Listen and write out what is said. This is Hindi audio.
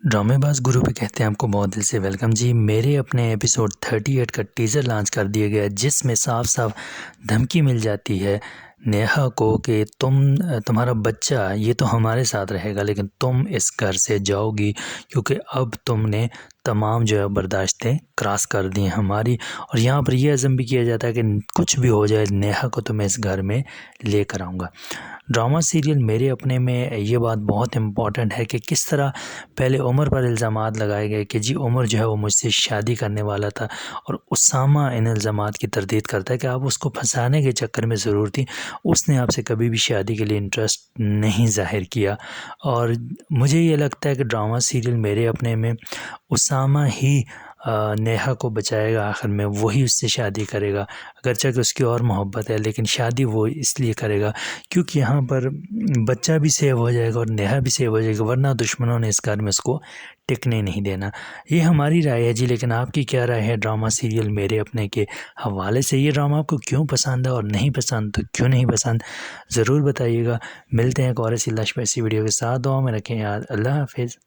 ड्रामेबाज गुरु पे कहते हैं आपको बहुत दिल से वेलकम जी। मेरे अपने एपिसोड 38 का टीज़र लॉन्च कर दिया गया जिसमें साफ साफ धमकी मिल जाती है नेहा को कि तुम्हारा बच्चा ये तो हमारे साथ रहेगा लेकिन तुम इस घर से जाओगी क्योंकि अब तुमने तमाम जो है बर्दाश्तें क्रॉस कर दी हैं हमारी। और यहाँ पर यह अज़म भी किया जाता है कि कुछ भी हो जाए नेहा को तो मैं इस घर में लेकर आऊँगा। ड्रामा सीरियल मेरे अपने में ये बात बहुत इम्पॉर्टेंट है कि किस तरह पहले उमर पर इल्ज़ामात लगाए गए कि जी उमर जो है वो मुझसे शादी करने वाला था और उसामा इन इल्ज़ामात की तरदीद करता है कि आप उसको फंसाने के चक्कर में ज़रूर थी, उसने आपसे कभी भी शादी के लिए इंटरेस्ट नहीं ज़ाहिर किया। और मुझे ये लगता है कि ड्रामा सीरियल मेरे अपने में उसामा ही नेहा को बचाएगा, आखिर में वही उससे शादी करेगा। अगरचे कि उसकी और मोहब्बत है लेकिन शादी वो इसलिए करेगा क्योंकि यहाँ पर बच्चा भी सेव हो जाएगा और नेहा भी सेव हो जाएगी, वरना दुश्मनों ने इस घर में उसको टिकने नहीं देना। ये हमारी राय है जी, लेकिन आपकी क्या राय है ड्रामा सीरियल मेरे अपने के हवाले से? ये ड्रामा आपको क्यों पसंद है और नहीं पसंद तो क्यों नहीं पसंद, ज़रूर बताइएगा। मिलते हैं एक और ऐसी लश वीडियो के साथ। दुआ में रखें याद। अल्लाह हाफिज़।